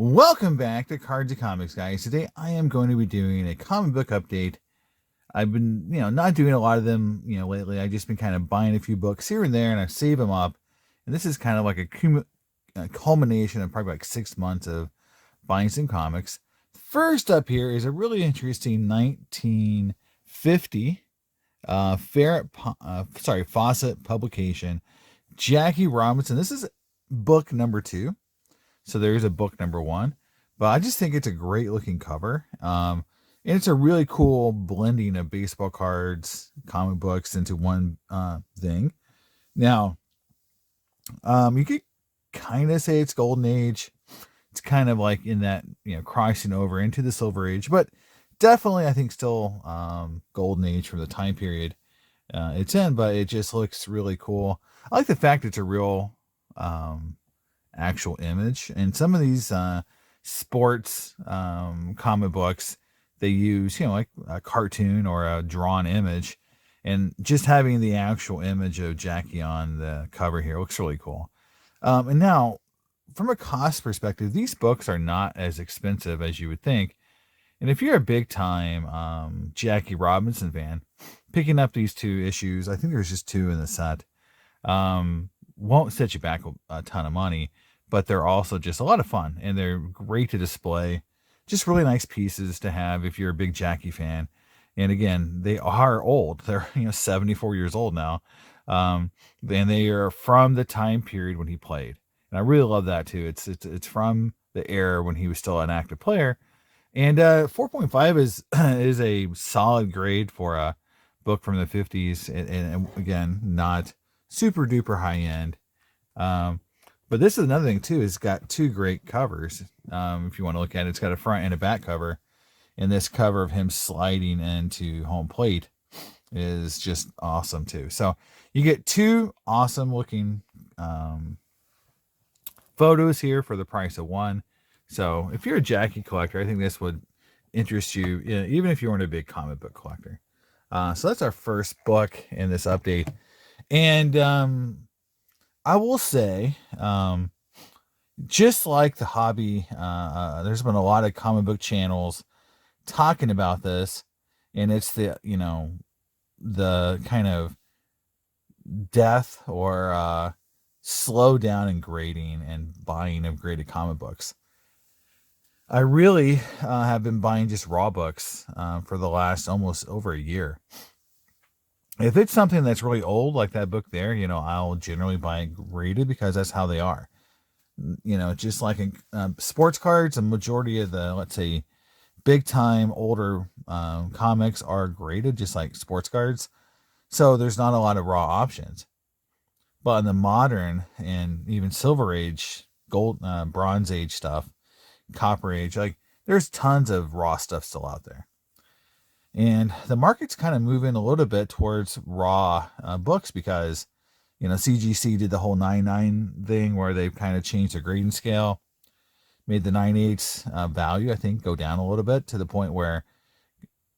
Welcome back to Cards and Comics, guys. Today I am going to be doing a comic book update. I've been, not doing a lot of them, lately. I've just been kind of buying a few books here and there, and I save them up. And this is kind of like a culmination of probably like 6 months of buying some comics. First up here is a really interesting 1950 Fawcett publication, Jackie Robinson. This is book number 2. So there's a book number 1, but I just think it's a great looking cover. And it's a really cool blending of baseball cards, comic books into one thing. Now, you could kind of say it's Golden Age. It's kind of like in that, crossing over into the Silver Age, but definitely I think still Golden Age from the time period it's in, but it just looks really cool. I like the fact it's a real actual image, and some of these sports comic books, they use like a cartoon or a drawn image, and just having the actual image of Jackie on the cover here looks really cool. And now, from a cost perspective, these books are not as expensive as you would think, and if you're a big time Jackie Robinson fan, picking up these 2 issues, I think there's just 2 in the set, won't set you back a ton of money, but they're also just a lot of fun, and they're great to display. Just really nice pieces to have if you're a big Jackie fan. And again, they are old. They're 74 years old now, and they are from the time period when he played. And I really love that too. It's from the era when he was still an active player. And 4.5 is a solid grade for a book from the 50s, and again, not super duper high end. But this is another thing too. It's got 2 great covers. If you want to look at it, it's got a front and a back cover, and this cover of him sliding into home plate is just awesome too. So you get 2 awesome looking photos here for the price of 1. So if you're a Jackie collector, I think this would interest you, even if you weren't a big comic book collector. So that's our first book in this update, and I will say, just like the hobby, there's been a lot of comic book channels talking about this, and it's the kind of death or slow down in grading and buying of graded comic books. I really have been buying just raw books for the last almost over a year. If it's something that's really old, like that book there, I'll generally buy it graded because that's how they are. Just like in sports cards, a majority of the, let's say, big time older comics are graded just like sports cards. So there's not a lot of raw options. But in the modern and even Silver Age, gold, Bronze Age stuff, Copper Age, like there's tons of raw stuff still out there. And the market's kind of moving a little bit towards raw books because, CGC did the whole 9.9 thing where they've kind of changed their grading scale, made the 9.8 value, I think, go down a little bit to the point where,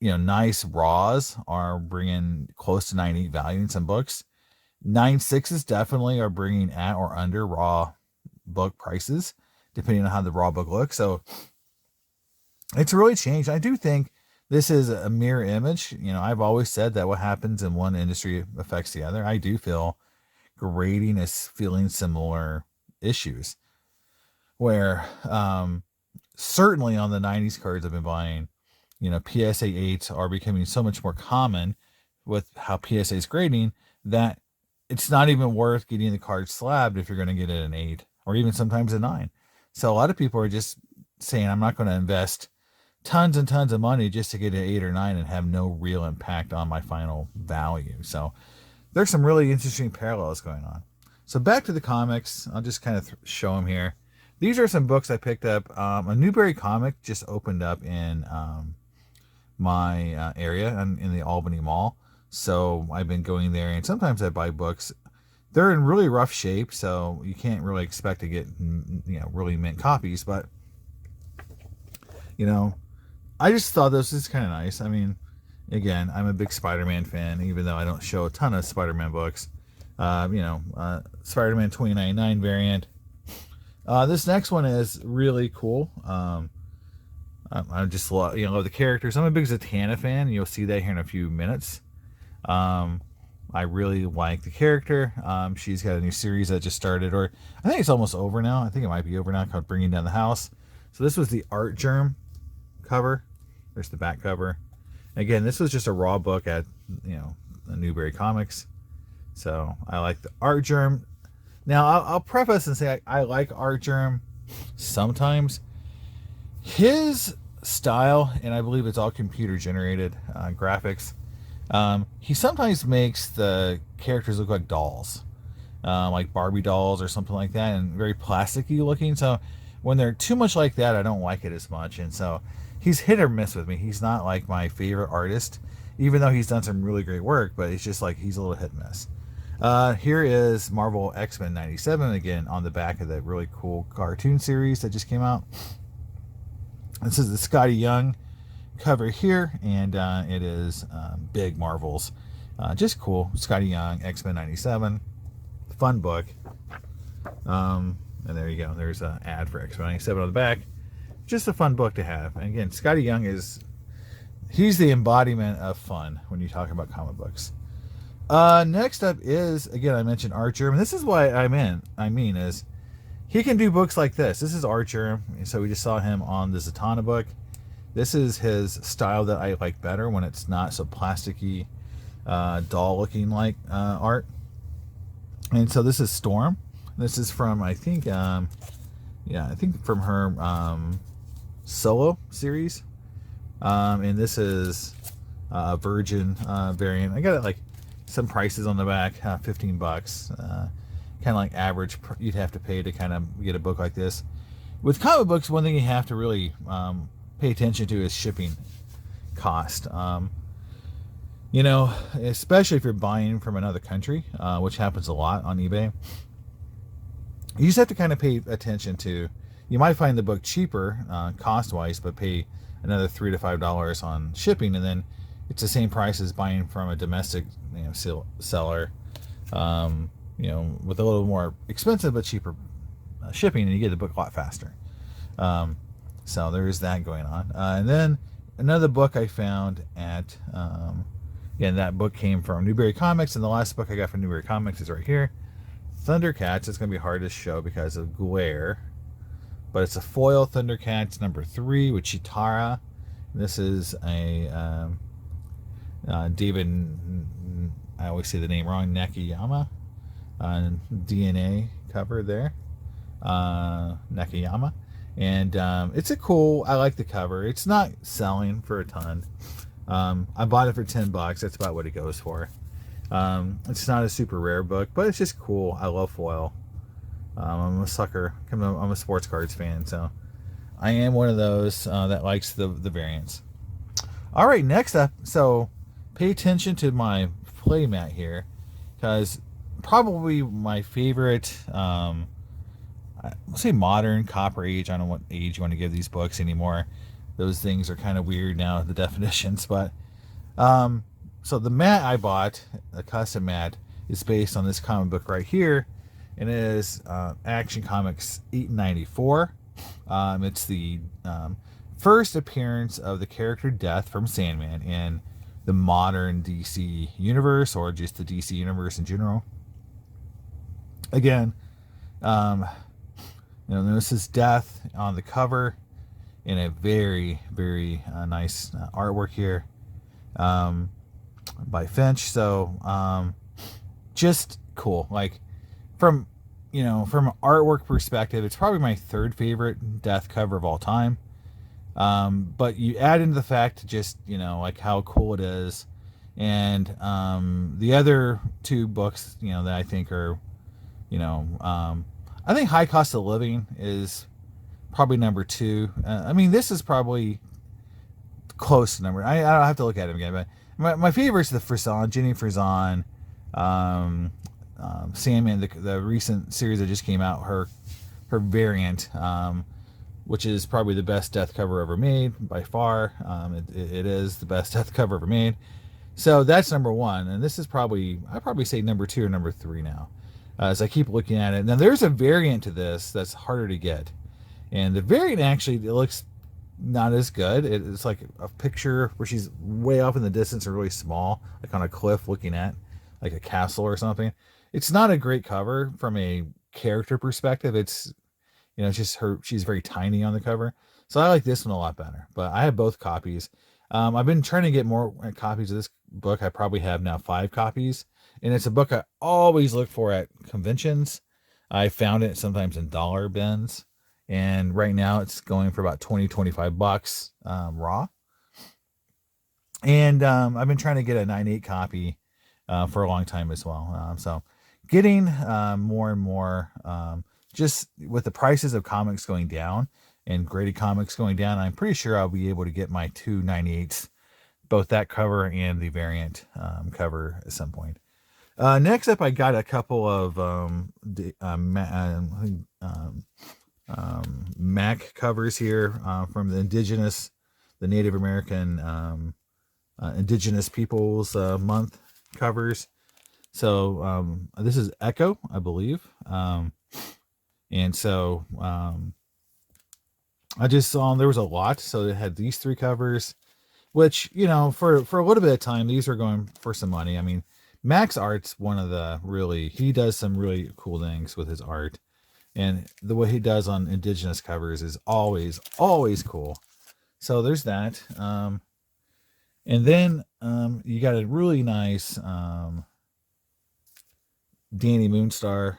nice raws are bringing close to 9.8 value in some books. 9.6s definitely are bringing at or under raw book prices, depending on how the raw book looks. So it's really changed. I do think this is a mirror image. I've always said that what happens in one industry affects the other. I do feel grading is feeling similar issues where certainly on the 90s cards I've been buying, PSA 8s are becoming so much more common with how PSA is grading that it's not even worth getting the card slabbed if you're going to get it an 8 or even sometimes a 9. So a lot of people are just saying, I'm not going to invest tons and tons of money just to get an 8 or 9 and have no real impact on my final value. So there's some really interesting parallels going on. So back to the comics. I'll just kind of show them here. These are some books I picked up. A Newberry comic just opened up in my area in the Albany Mall. So I've been going there, and sometimes I buy books. They're in really rough shape, so you can't really expect to get really mint copies. But I just thought this is kind of nice. I mean, again, I'm a big Spider-Man fan, even though I don't show a ton of Spider-Man books. Spider-Man 2099 variant. This next one is really cool. I just love the characters. I'm a big Zatanna fan. You'll see that here in a few minutes. Um, I really like the character. She's got a new series that just started, or I think it's almost over now. I think it might be over now, called Bringing Down the House. So this was the Art Germ cover. There's the back cover. Again, this was just a raw book at Newberry Comics. So I like the Art Germ. Now I'll preface and say I like Art Germ sometimes. His style, and I believe it's all computer generated graphics. He sometimes makes the characters look like dolls, like Barbie dolls or something like that, and very plasticky looking. So when they're too much like that, I don't like it as much. And so he's hit or miss with me. He's not like my favorite artist, even though he's done some really great work, but it's just like he's a little hit and miss. Here is Marvel X-Men 97, again, on the back of that really cool cartoon series that just came out. This is the Scotty Young cover here, and it is big Marvels. Just cool. Scotty Young, X-Men 97. Fun book. And there you go. There's an ad for X-Men 97 on the back. Just a fun book to have. And again, Scotty Young he's the embodiment of fun when you talk about comic books. Next up is, again, I mentioned Art Germ. This is what I mean is he can do books like this. This is Art Germ. So we just saw him on the Zatanna book. This is his style that I like better, when it's not so plasticky, doll-looking like art. And so this is Storm. This is from, I think from her solo series. And this is a Virgin variant. I got it like some prices on the back, $15. Kind of like average you'd have to pay to kind of get a book like this. With comic books, one thing you have to really pay attention to is shipping cost. Especially if you're buying from another country, which happens a lot on eBay. You just have to kind of pay attention to. You might find the book cheaper cost-wise, but pay another $3 to $5 on shipping, and then it's the same price as buying from a domestic seller. With a little more expensive but cheaper shipping, and you get the book a lot faster. So there is that going on. And then another book I found at, again, that book came from Newberry Comics, and the last book I got from Newberry Comics is right here, Thundercats. It's going to be hard to show because of glare, but it's a foil Thundercats number 3 with Chitara. This is a David, I always say the name wrong, Nakayama. DNA cover there, Nakayama, and it's I like the cover. It's not selling for a ton. I bought it for $10. That's about what it goes for. It's not a super rare book, but it's just cool. I love foil. I'm a sucker. I'm a sports cards fan, so I am one of those that likes the variants. All right, next up, so pay attention to my playmat here, because probably my favorite, I'll say modern Copper Age. I don't know what age you want to give these books anymore. Those things are kind of weird now, the definitions. But so the mat I bought, a custom mat, is based on this comic book right here, and it is Action Comics 894. It's the first appearance of the character Death from Sandman in the modern DC universe, or just the DC universe in general. Again, this is Death on the cover in a very, very nice artwork here by Finch. So just cool. Like from an artwork perspective, it's probably my third favorite Death cover of all time. But you add into the fact just like how cool it is, and the other two books that I think are I think High Cost of Living is probably number 2. This is probably close to number. I don't have to look at it again, but my favorite is the Frison, Jenny Frison, Sandman, the recent series that just came out, her variant, which is probably the best Death cover ever made by far. It is the best Death cover ever made. So that's number 1, and this is I'd probably say number 2 or number 3 now. as I keep looking at it. Now there's a variant to this that's harder to get, and the variant actually it looks not as good. It's like a picture where she's way off in the distance and really small, like on a cliff looking at like a castle or something. It's not a great cover from a character perspective. It's it's just her. She's very tiny on the cover, so I like this one a lot better. But I have both copies. I've been trying to get more copies of this book. I probably have now 5 copies, and it's a book I always look for at conventions. I found it sometimes in dollar bins, and right now it's going for about 20-25 bucks raw. And I've been trying to get a 9/8 copy for a long time as well. So getting more and more, just with the prices of comics going down and graded comics going down, I'm pretty sure I'll be able to get my 2/98s, both that cover and the variant cover at some point. Next up, I got a couple of Mac covers here from the Native American Indigenous Peoples Month covers. So this is Echo, I believe. And so I just saw there was a lot. So it had these 3 covers, which, for a little bit of time, these were going for some money. I mean, Max Art's he does some really cool things with his art. And the way he does on Indigenous covers is always, always cool. So there's that. And then you got a really nice Danny Moonstar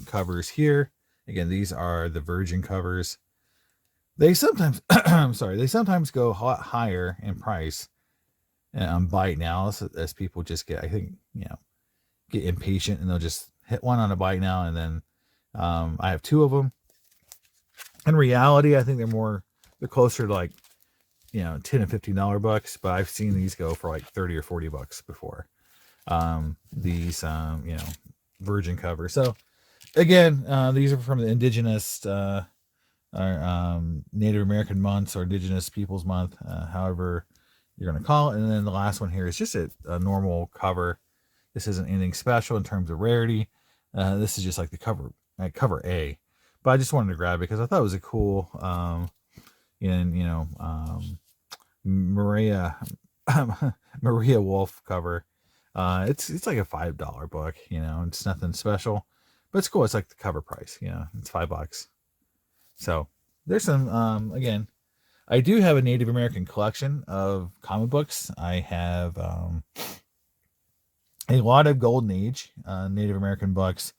covers here. Again, these are the Virgin covers. They sometimes, they sometimes go higher in price on Bite now, as people just get, I think, get impatient and they'll just hit one on a Bite now. And then I have 2 of them. In reality, I think they're closer to like, $10 and $15 bucks, but I've seen these go for like 30 or 40 bucks before. These, Virgin cover. So again, these are from the Indigenous, Native American months or Indigenous Peoples Month, however you're going to call it. And then the last one here is just a normal cover. This isn't anything special in terms of rarity. This is just like the cover A, but I just wanted to grab it because I thought it was a cool, Maria Maria Wolf cover. It's like a $5 book, it's nothing special, but it's cool. It's like the cover price, it's $5. So there's some, again, I do have a Native American collection of comic books. I have a lot of Golden Age Native American books.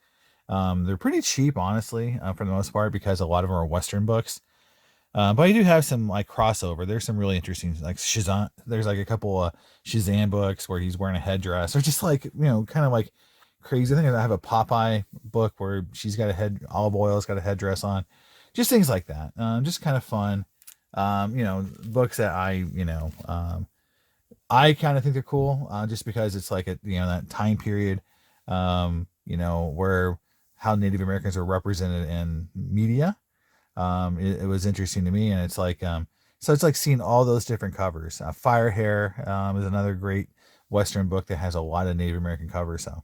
They're pretty cheap, honestly, for the most part, because a lot of them are Western books. But I do have some like crossover. There's some really interesting, like Shazam. There's like a couple of Shazam books where he's wearing a headdress, or just like, kind of like crazy. I think I have a Popeye book where she's got olive oil's got a headdress on, just things like that. Just kind of fun. Books that I kind of think they're cool, just because it's like that time period, where how Native Americans are represented in media. It was interesting to me, and it's like, so it's like seeing all those different covers. Fire Hair is another great Western book that has a lot of Native American covers. So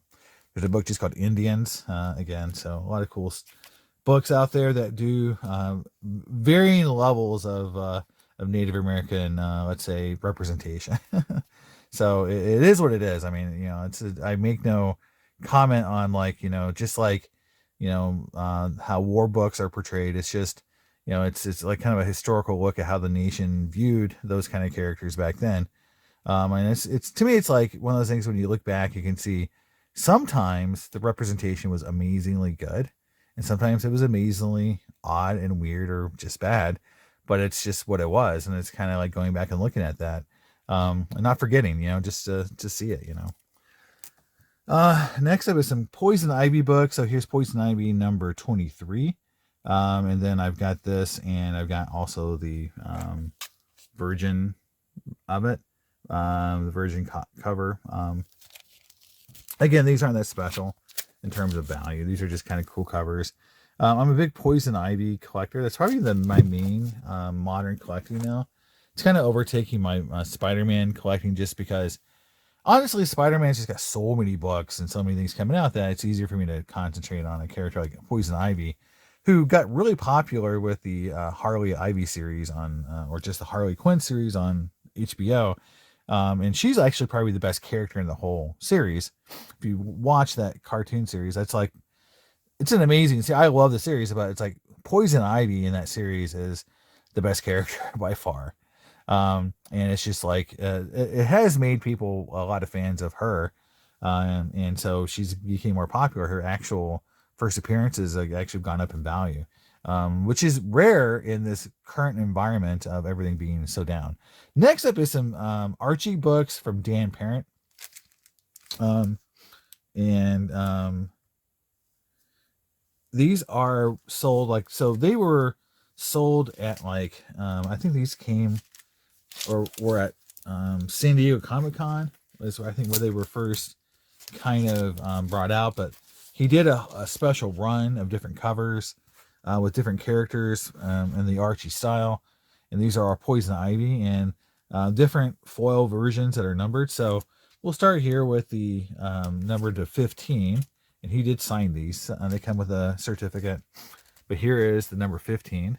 there's a book just called Indians, again. So a lot of cool books out there that do varying levels of Native American, let's say, representation. So it is what it is. I mean, I make no comment on just like, how war books are portrayed. It's just, it's like kind of a historical look at how the nation viewed those kind of characters back then. And it's to me, it's like one of those things when you look back, you can see sometimes the representation was amazingly good, and sometimes it was amazingly odd and weird or just bad, but it's just what it was. And it's kind of like going back and looking at that, and not forgetting, just to see it, Next up is some Poison Ivy books. So here's Poison Ivy number 23. And then I've got this, and I've got also the Virgin of it, the Virgin cover. Again, these aren't that special in terms of value. These are just kind of cool covers. I'm a big Poison Ivy collector. That's probably my main modern collecting now. It's kind of overtaking my Spider-Man collecting, just because honestly, Spider-Man's just got so many books and so many things coming out that it's easier for me to concentrate on a character like Poison Ivy, who got really popular with the Harley Ivy series on, or just the Harley Quinn series on HBO. And she's actually probably the best character in the whole series. If you watch that cartoon series, that's like, it's an amazing. See, I love the series, but it's like Poison Ivy in that series is the best character by far. And it's just like it has made people a lot of fans of her, and so she's became more popular. Her actual first appearances actually gone up in value, which is rare in this current environment of everything being so down. Next up is some Archie books from Dan Parent, um, and these are sold like, so they were sold at like, I think these came or were at San Diego Comic Con, is I think where they were first kind of brought out. But he did a special run of different covers with different characters in the Archie style, and these are our Poison Ivy and different foil versions that are numbered. So we'll start here with the number to 15, and he did sign these. They come with a certificate, but here is the number 15,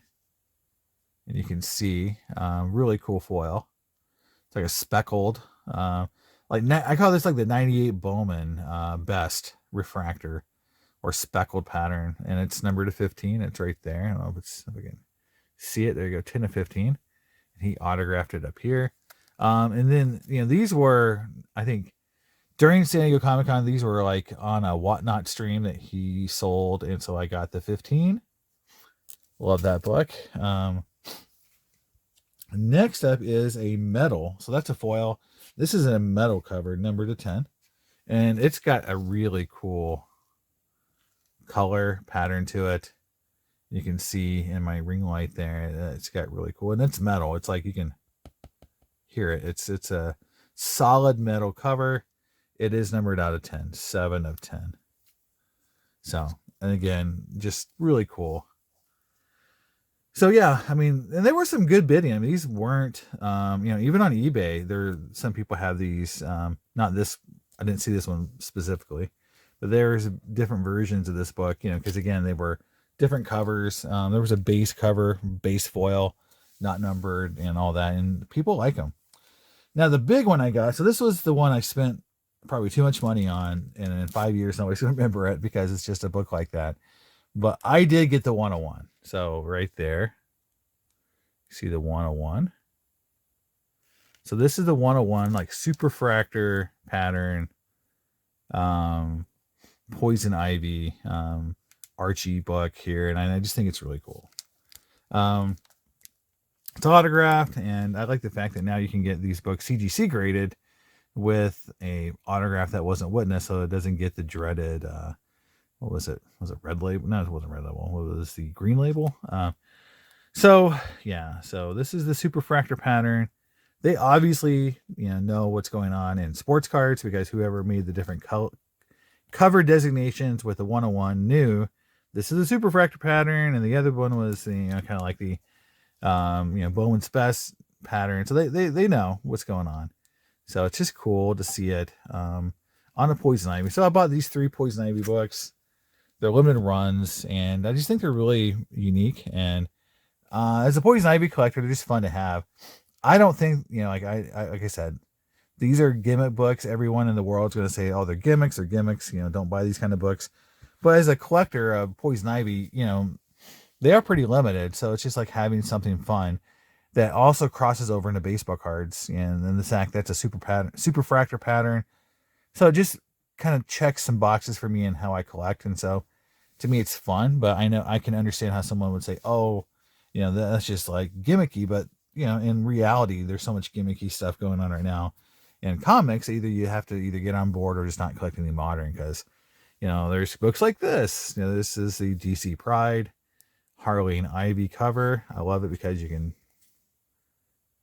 and you can see really cool foil. It's like a speckled, I call this like the 98 Bowman best refractor or speckled pattern, and it's numbered to 15. It's right there. I don't know if I can see it. There you go, 10 to 15. And he autographed it up here. And then, these were, I think, during San Diego Comic Con, these were like on a Whatnot stream that he sold, and so I got the 15. Love that book. Next up is a metal. So that's a foil. This is a metal cover, numbered to 10. And it's got a really cool color pattern to it. You can see in my ring light there, it's got really cool. And it's metal. It's like you can hear it. It's a solid metal cover. It is numbered out of 10, 7 of 10. So, and again, just really cool. So yeah, I mean, and there were some good bidding. I mean, these weren't, even on eBay, some people have these, not this, I didn't see this one specifically, but there's different versions of this book, because again, they were different covers. There was a base cover, base foil, not numbered and all that, and people like them. Now the big one I got, so this was the one I spent probably too much money on, and in 5 years, nobody's going to remember it because it's just a book like that. But I did get the 101. So right there, see the 101. So this is the 101, like Super-Fractor pattern, Poison Ivy, Archie book here. And I just think it's really cool. It's autographed, and I like the fact that now you can get these books CGC graded with a autograph that wasn't witnessed, so it doesn't get the dreaded, what was it? Was it red label? No, it wasn't red label. What was the green label? So this is the Super-Fractor pattern. They obviously, know what's going on in sports cards, because whoever made the different cover designations with the 101 knew this is a Super-Fractor pattern, and the other one was kind of like the Bowman's Best pattern. So they know what's going on. So it's just cool to see it on a Poison Ivy. So I bought these 3 Poison Ivy books. They're limited runs, and I just think they're really unique. And as a Poison Ivy collector, they're just fun to have. I don't think, like I said, these are gimmick books. Everyone in the world is going to say, oh, they're gimmicks. Don't buy these kind of books. But as a collector of Poison Ivy, they are pretty limited. So it's just like having something fun that also crosses over into baseball cards. And then the fact that's a Super-Fractor pattern. So it just kind of checks some boxes for me in how I collect. And so to me, it's fun, but I know I can understand how someone would say, oh, that's just like gimmicky. But, in reality, there's so much gimmicky stuff going on right now in comics. Either you have to get on board or just not collect any modern, because, there's books like this. This is the DC Pride Harley and Ivy cover. I love it because you can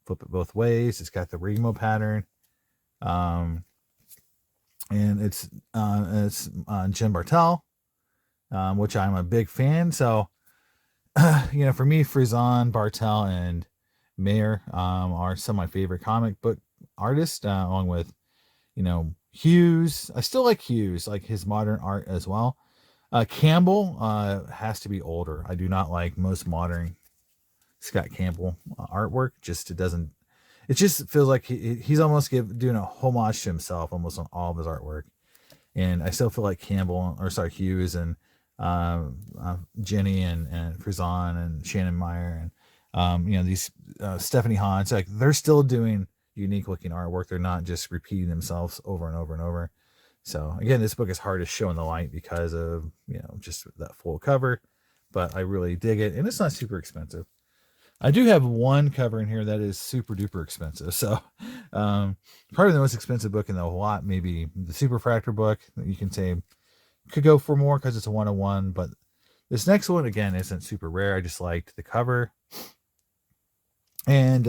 flip it both ways. It's got the rainbow pattern. And it's Jim Bartel, which I'm a big fan. So, for me, Frizon, Bartel, and Mayer are some of my favorite comic book artists, along with, Hughes. I still like Hughes, like his modern art as well. Campbell has to be older. I do not like most modern Scott Campbell artwork. Just it doesn't. It just feels like he's almost doing a homage to himself almost on all of his artwork. And I still feel like Hughes and Jenny and Frizon and Shannon Meyer and these Stephanie Hans, like they're still doing unique looking artwork. They're not just repeating themselves over and over and over. So again, this book is hard to show in the light because of just that full cover, but I really dig it, and it's not super expensive. I do have one cover in here that is super duper expensive. So, probably the most expensive book in the whole lot, maybe the Super-Fractor book. You can say could go for more because it's a 101, but this next one again isn't super rare. I just liked the cover, and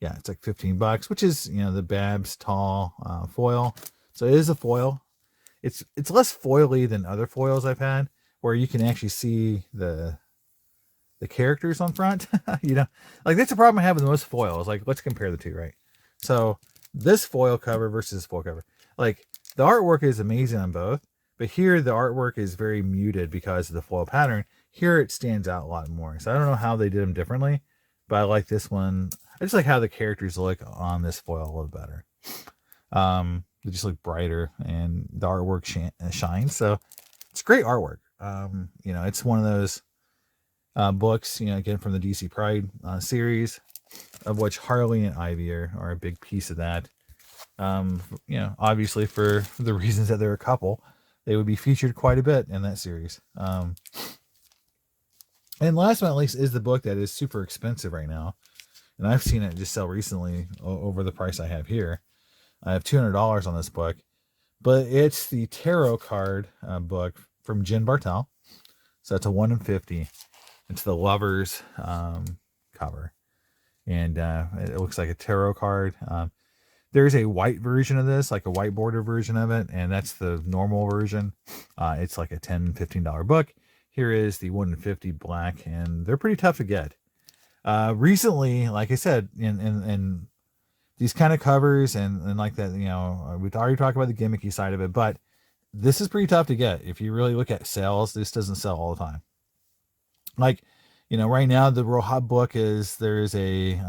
yeah, it's like $15, which is the Babs Tall foil. So it is a foil. It's less foily than other foils I've had, where you can actually see the characters on front. Like that's the problem I have with most foils. Like let's compare the two, right? So this foil cover versus this foil cover, like the artwork is amazing on both, but here the artwork is very muted because of the foil pattern. Here it stands out a lot more. So I don't know how they did them differently, but I like this one. I just like how the characters look on this foil a little better. They just look brighter and the artwork shines. So it's great artwork. It's one of those books, again from the DC Pride series, of which Harley and Ivy are a big piece of that. Obviously for the reasons that they're a couple, they would be featured quite a bit in that series. And last but not least is the book that is super expensive right now, and I've seen it just sell recently over the price I have here. I have $200 on this book, but it's the tarot card book from Jen Bartel. So it's a 1 in 50. It's the Lovers cover, and it looks like a tarot card. There's a white version of this, like a white border version of it, and that's the normal version. It's like a $10, $15 book. Here is the 1 in 50 black, and they're pretty tough to get. Recently, like I said, in these kind of covers and like that, we've already talked about the gimmicky side of it, but this is pretty tough to get. If you really look at sales, this doesn't sell all the time. Like, right now the real hot book is there's a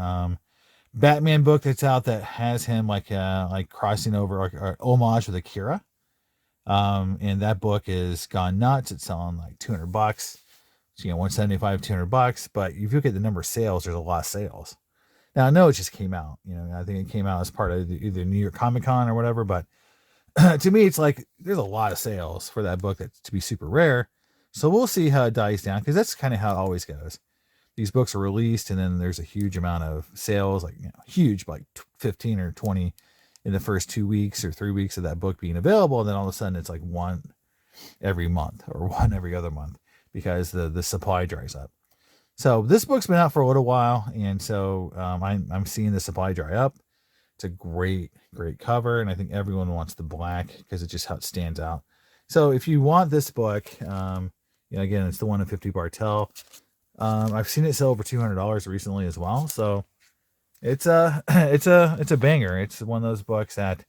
Batman book that's out that has him like crossing over like an homage with Akira. And that book is gone nuts. It's selling like $200. So, $175, $200. But if you look at the number of sales, there's a lot of sales. Now I know it just came out. I think it came out as part of either New York Comic Con or whatever. But to me, it's like there's a lot of sales for that book that's to be super rare. So we'll see how it dies down, because that's kind of how it always goes. These books are released, and then there's a huge amount of sales, like huge, like 15 or 20 in the first 2 weeks or 3 weeks of that book being available. And then all of a sudden, it's like one every month or one every other month because the supply dries up. So this book's been out for a little while, and so I'm seeing the supply dry up. It's a great cover, and I think everyone wants the black because it's just how it stands out. So if you want this book, again, it's the 1 in 50 Bartel. I've seen it sell over $200 recently as well. So it's a banger. It's one of those books that,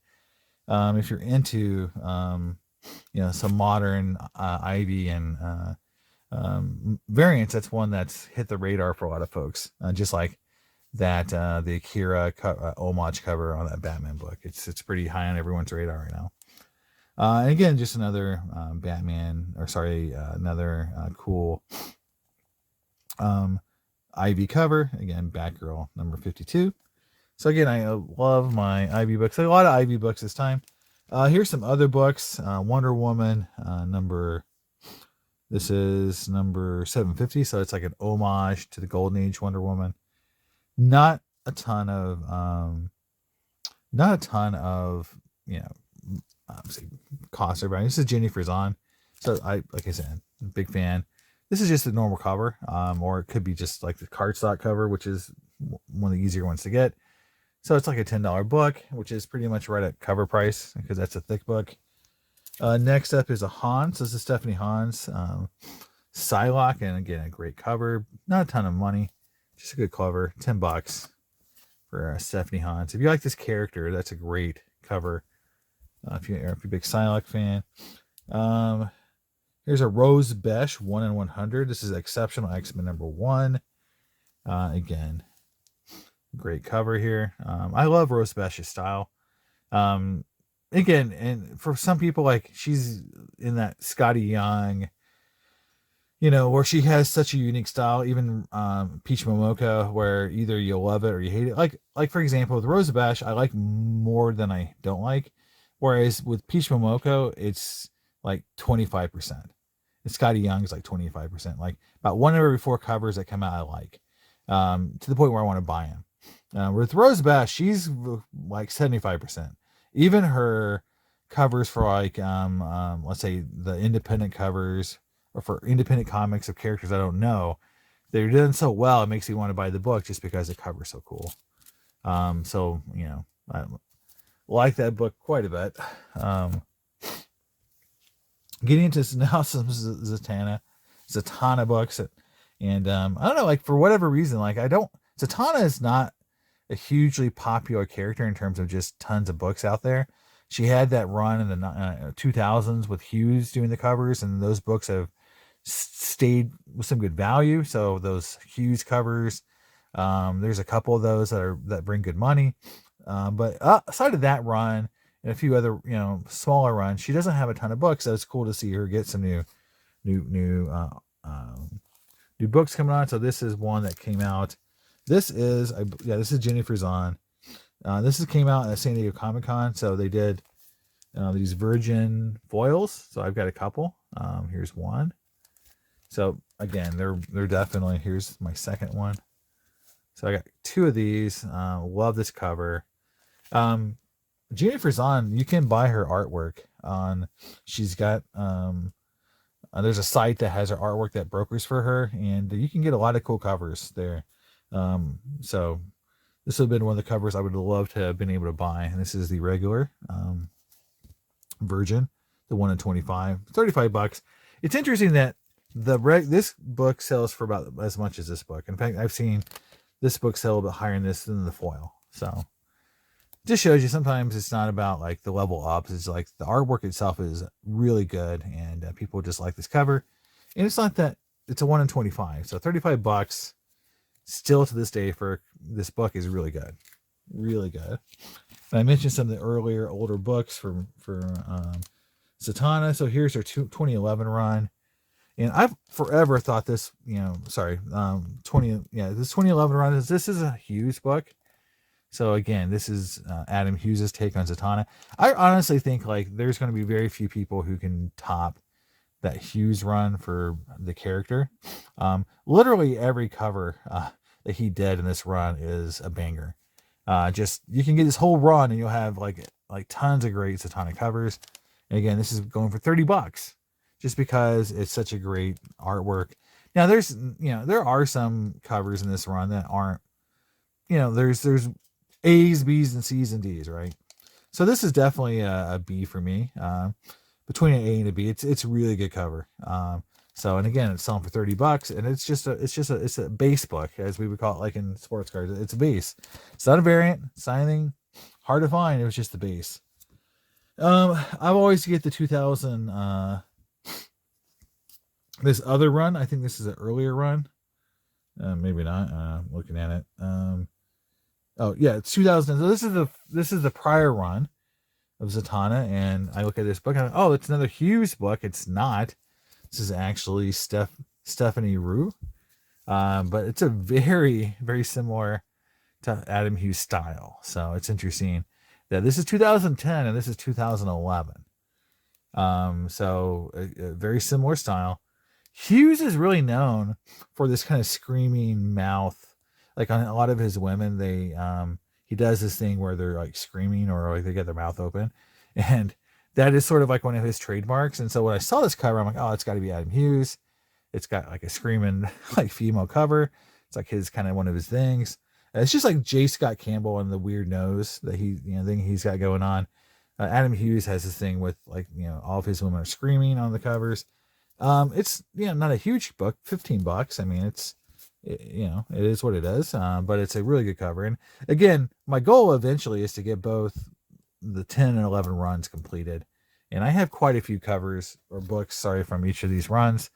if you're into, some modern Ivy and variants, that's one that's hit the radar for a lot of folks. Just like that, the Akira homage cover on that Batman book. It's pretty high on everyone's radar right now. And again, just another another cool Ivy cover. Again, Batgirl number 52. So again, I love my Ivy books. A lot of Ivy books this time. Here's some other books. Wonder Woman this is number 750. So it's like an homage to the Golden Age Wonder Woman. Not a ton of cost or value. This is Jenny Frizon. So like I said, big fan. This is just a normal cover, or it could be just like the cardstock cover, which is one of the easier ones to get. So it's like a $10 book, which is pretty much right at cover price because that's a thick book. Next up is a Hans. This is Stephanie Hans, Psylocke, and again, a great cover. Not a ton of money, just a good cover. $10 for Stephanie Hans. If you like this character, that's a great cover. If you're a big Psylocke fan. Um, Here's a Rose Besh 1 in 100. This is Exceptional X-Men #1. Again, great cover here. I love Rose Besh's style. Um, Again, and for some people, like she's in that Scotty Young, where she has such a unique style. Even Peach Momoko, where either you'll love it or you hate it. Like for example, with Rose Bash, I like more than I don't like. Whereas with Peach Momoko, it's like 25%. And Scotty Young is like 25%. Like about one of every four covers that come out, I like. To the point where I want to buy them. With Rose Bash, she's like 75%. Even her covers for like let's say the independent covers or for independent comics of characters I don't know, they're doing so well it makes me want to buy the book just because the cover's so cool. So I like that book quite a bit. Getting into now some Zatanna books, and I don't know, like for whatever reason, like Zatanna is not a hugely popular character in terms of just tons of books out there. She had that run in the 2000s with Hughes doing the covers, and those books have stayed with some good value. So those Hughes covers, there's a couple of those that bring good money. But aside of that run and a few other smaller runs, she doesn't have a ton of books. So it's cool to see her get some new books coming on. So this is one that came out. This is Jenny Frison. This came out at San Diego Comic-Con. So they did these Virgin foils. So I've got a couple. Here's one. So again, they're definitely, here's my second one. So I got two of these. Love this cover. Jenny Frison, you can buy her artwork on. She's got there's a site that has her artwork that brokers for her, and you can get a lot of cool covers there. So this would have been one of the covers I would have loved to have been able to buy. And this is the regular Virgin, the 1 in 25, $35. It's interesting that this book sells for about as much as this book. In fact, I've seen this book sell a bit higher in this than the foil. So just shows you sometimes it's not about like the level ups. It's like the artwork itself is really good, and people just like this cover. And it's not that it's a 1 in 25, so $35 still to this day for this book is really good, really good. And I mentioned some of the earlier older books for Zatanna. So here's her 2011 run. And I've forever thought this, this 2011 run this is a Hughes book. So again, this is Adam Hughes' take on Zatanna. I honestly think like there's going to be very few people who can top that Hughes run for the character. Literally every cover that he did in this run is a banger. Just you can get this whole run and you'll have like tons of great Zatanna covers. And again, this is going for $30 just because it's such a great artwork. Now there are some covers in this run that aren't, there's A's, B's, and C's and D's, right? So this is definitely a B for me. Between an A and a B, it's a really good cover. So, and again, it's selling for $30, and it's a base book, as we would call it, like in sports cards. It's a base. It's not a variant. It's not anything hard to find. It was just the base. I've always get the 2000. This other run, I think this is an earlier run. Maybe not. Looking at it. Oh yeah, it's 2000. So this is the prior run of Zatanna, and I look at this book and it's another Hughes book. It's not. This is actually Stephanie Rue, but it's a very, very similar to Adam Hughes style. So it's interesting that this is 2010 and this is 2011. So a very similar style. Hughes is really known for this kind of screaming mouth. Like on a lot of his women, he does this thing where they're like screaming or like they get their mouth open, and that is sort of like one of his trademarks. And so when I saw this cover, I'm like, oh, it's got to be Adam Hughes. It's got like a screaming like female cover. It's like his kind of one of his things. And it's just like J. Scott Campbell and the weird nose that thing he's got going on. Adam Hughes has this thing with like all of his women are screaming on the covers. It's not a huge book, $15. I mean, it is what it is, but it's a really good cover. And again, my goal eventually is to get both the 10 and 11 runs completed, and I have quite a few covers or books, sorry, from each of these runs.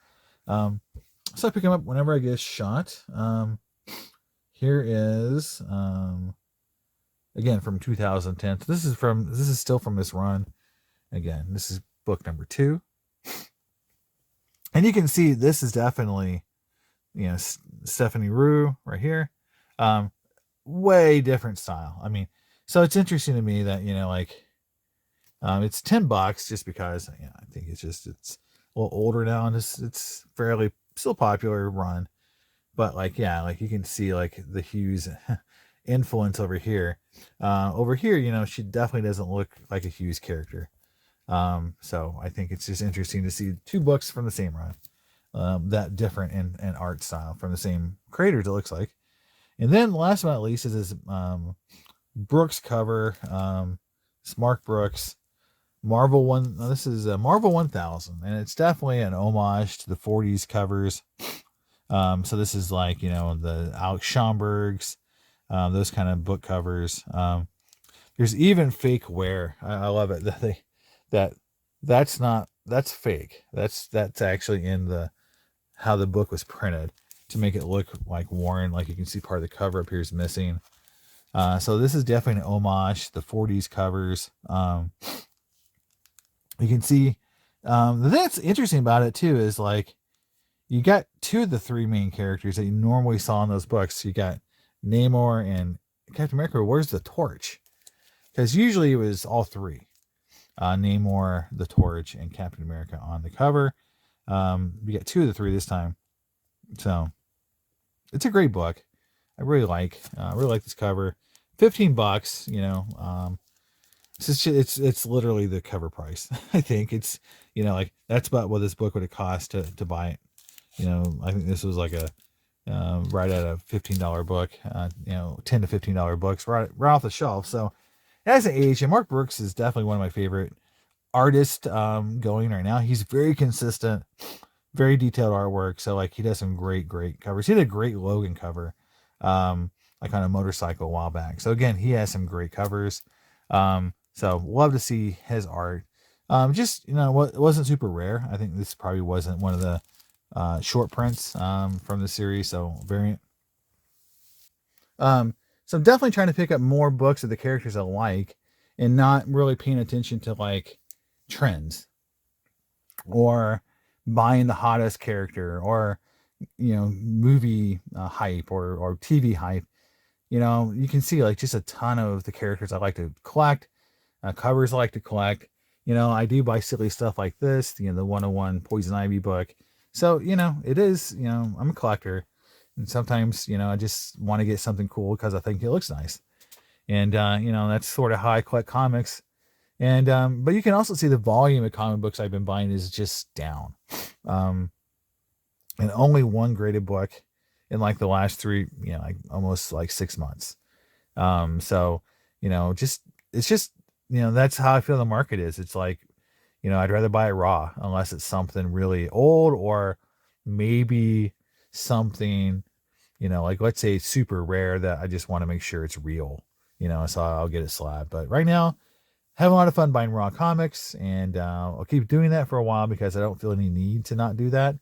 Um, so I pick them up whenever I get a shot. Here is again from 2010. So this is still from this run. Again, this is book number 2, and you can see this is definitely, you know, Stephanie Rue right here. Way different style. I mean, so it's interesting to me that, you know, like, it's $10 just because, you know, I think it's a little older now, and it's fairly still popular run, but like, yeah, like you can see like the Hughes influence over here. Over here, you know, she definitely doesn't look like a Hughes character. So I think it's just interesting to see 2 books from the same run, that different in art style from the same creators, it looks like. And then last but not least is this Brooks cover. It's Mark Brooks. Marvel one. This is Marvel 1000, and it's definitely an homage to the 40s covers. So this is like, you know, the Alex Schomburgs, those kind of book covers. There's even fake wear. I love it that's fake. That's actually in the how the book was printed to make it look like worn. Like you can see part of the cover up here is missing. So this is definitely an homage to the 40s covers. You can see the thing that's interesting about it too is like you got 2 of the 3 main characters that you normally saw in those books. You got Namor and Captain America. Where's the Torch? Because usually it was all 3. Namor, the Torch, and Captain America on the cover. You got 2 of the 3 this time. So it's a great book. I really like this cover. $15, you know. It's literally the cover price. I think it's, you know, like that's about what this book would have cost to buy it. You know, I think this was like a right at a $15 book. You know, $10 to $15 books right off the shelf. So it hasn't aged. And Mark Brooks is definitely one of my favorite artists going right now. He's very consistent, very detailed artwork. So like he does some great covers. He did a great Logan cover, like on a motorcycle a while back. So again, he has some great covers. So love to see his art. Just, you know, it wasn't super rare. I think this probably wasn't one of the short prints from the series, so variant. So I'm definitely trying to pick up more books of the characters I like and not really paying attention to like trends or buying the hottest character or, you know, movie hype or TV hype. You know, you can see like just a ton of the characters I like to collect, covers I like to collect. You know, I do buy silly stuff like this, you know, the 101 Poison Ivy book. So, you know, it is, you know, I'm a collector. And sometimes, you know, I just want to get something cool because I think it looks nice. And, you know, that's sort of how I collect comics. And, but you can also see the volume of comic books I've been buying is just down. And only one graded book in like the last 3, you know, like almost like 6 months. So, you know, it's just, you know, that's how I feel the market is. It's like, you know, I'd rather buy it raw unless it's something really old or maybe something, you know, like let's say super rare that I just want to make sure it's real, you know, so I'll get it slabbed. But right now, having a lot of fun buying raw comics, and I'll keep doing that for a while because I don't feel any need to not do that.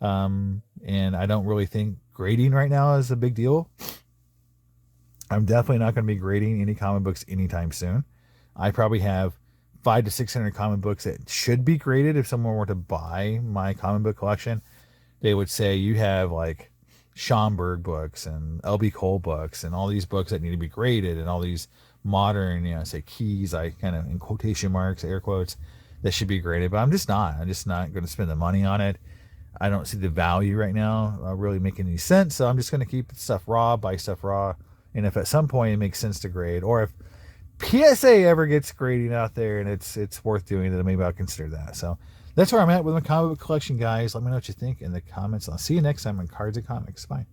And I don't really think grading right now is a big deal. I'm definitely not going to be grading any comic books anytime soon. I probably have 500 to 600 comic books that should be graded. If someone were to buy my comic book collection, they would say you have like Schomburg books and LB Cole books and all these books that need to be graded and all these modern, you know, say keys, I kind of in quotation marks, air quotes, that should be graded. But I'm just not going to spend the money on it. I don't see the value right now really making any sense. So I'm just going to keep stuff raw, buy stuff raw. And if at some point it makes sense to grade, or if PSA ever gets grading out there and it's worth doing, then maybe I'll consider that. So that's where I'm at with my comic book collection, guys. Let me know what you think in the comments. I'll see you next time on Cards and Comics. Bye.